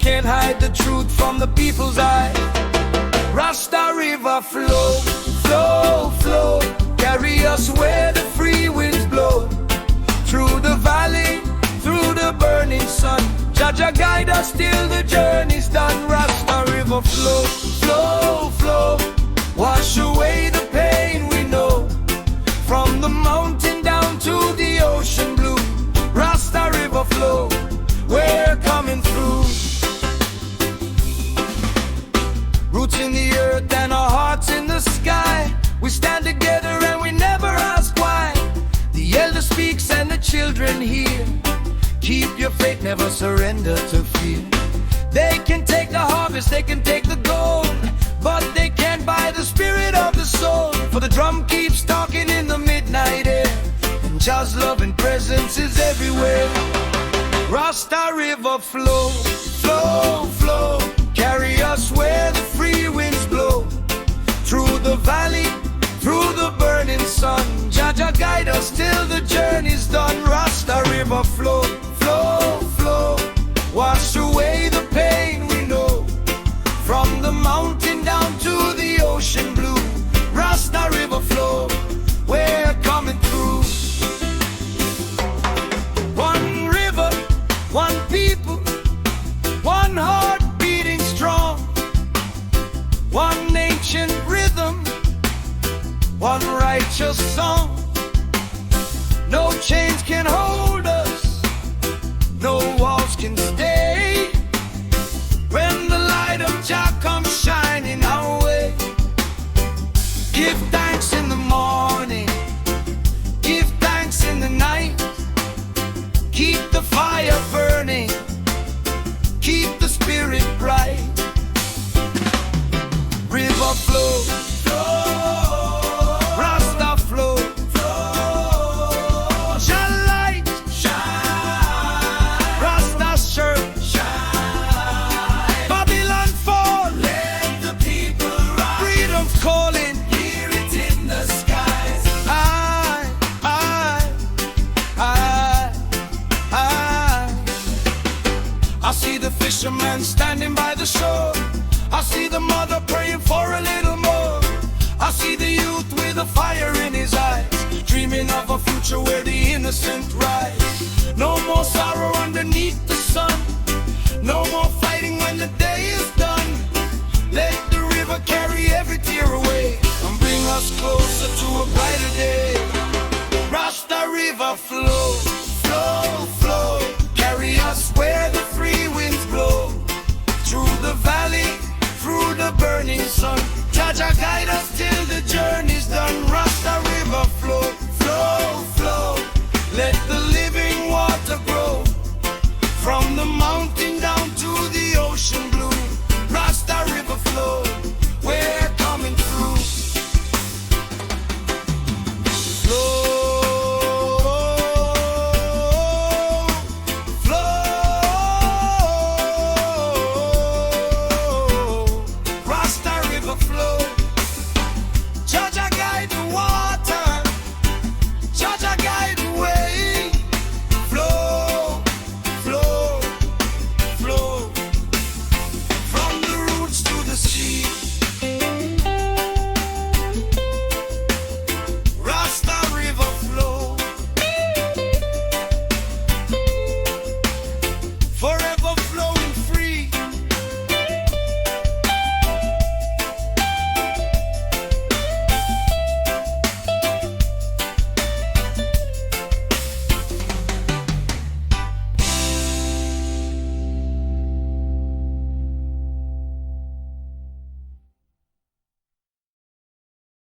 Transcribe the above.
can't hide the truth from the people's eye. Rasta river flow, flow, flow, carry us where the free winds blow. Through the valley, through the burning sun, Jaja guide us till the journey's done. Rasta river flow, flow, flow, wash away the pain we know. From the mountain down to the ocean blue, Rasta river flow, we're coming through. Roots in the earth and our hearts in the sky, we stand together and we never ask why. The elder speaks and the children hear. Keep your faith, never surrender to fear. They can take the harvest, they can take the gold, but they can't buy the spirit of the soul. For the drum keeps talking in the midnight air, and Jah's love and presence is everywhere. Rasta river flow, flow, flow, carry us where the free winds blow. Through the valley, through the burning sun, Jaja guide us till the journey's done. Rasta river flow, flow, flow, wash away the pain we know. From the mountain down to the ocean blue, Rasta river flow, we're coming through. One river, one people, one heart beating strong, one ancient rhythm, one righteous song. No chains can hold us, no walls can stay. When the light of Jah comes shining our way, give thanks in the morning, give thanks in the night. Keep the fire burning, keep the spirit bright. River flow, flow, Rasta flow, flow. Jah light, shine, Rasta shirt, shine. Babylon fall, let the people rise. Freedom's calling, hear it in the skies. I see the fisherman standing by the shore. I see the mother praying for a little more. I see the youth with a fire in his eyes, dreaming of a future where the innocent rise. No more sorrow underneath the sun, no more fighting when the day is done. Let the river carry every tear away and bring us closer to a brighter day. Rasta river flow, flow, flow, carry us where the free winds blow. Through the valley, through the burning sun, Jaja guide us till the journey's done. Rasta river flow, flow, flow, let the living water grow. From the mountain down to the ocean blue, Rasta river flow, we're coming through. Flow,